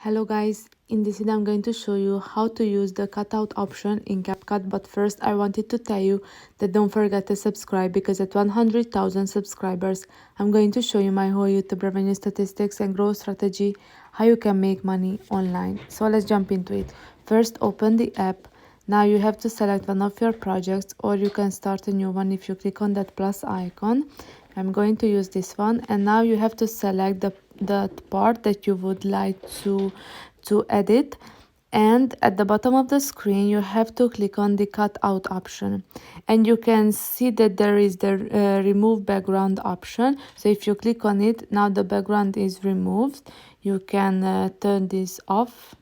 Hello guys, in this video I'm going to show you how to use the cutout option in CapCut, but first I wanted to tell you that don't forget to subscribe, because at 100,000 subscribers I'm going to show you my whole YouTube revenue statistics and growth strategy, how you can make money online. So let's jump into it. First, open the app. Now you have to select one of your projects, or you can start a new one if you click on that plus icon. I'm going to use this one, and now you have to select that part that you would like to edit, and at the bottom of the screen you have to click on the cutout option, and you can see that there is the remove background option. So if you click on it, now the background is removed. You can turn this off.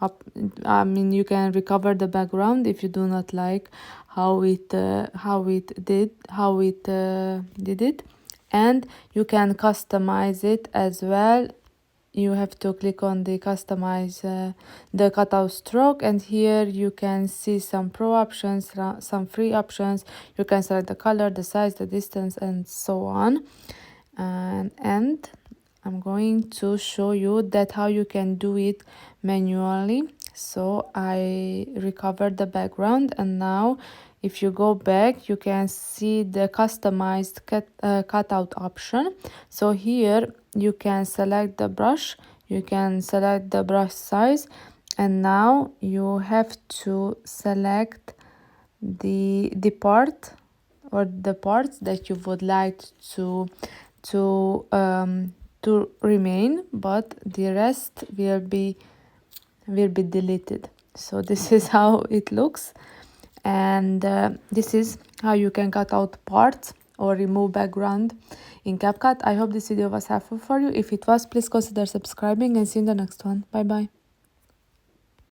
You can recover the background if you do not like how it did it, and you can customize it as well. You have to click on the customize the cutout stroke, and here you can see some pro options, some free options. You can select the color, the size, the distance, and so on. And I'm going to show you that how you can do it manually. So I recovered the background, and now if you go back, you can see the customized cutout option. So here you can select the brush, you can select the brush size, and now you have to select the part or the parts that you would like to remain, but the rest will be deleted. So this is how it looks, and this is how you can cut out parts or remove background in CapCut. I hope this video was helpful for you. If it was, please consider subscribing, and see you in the next one. Bye bye.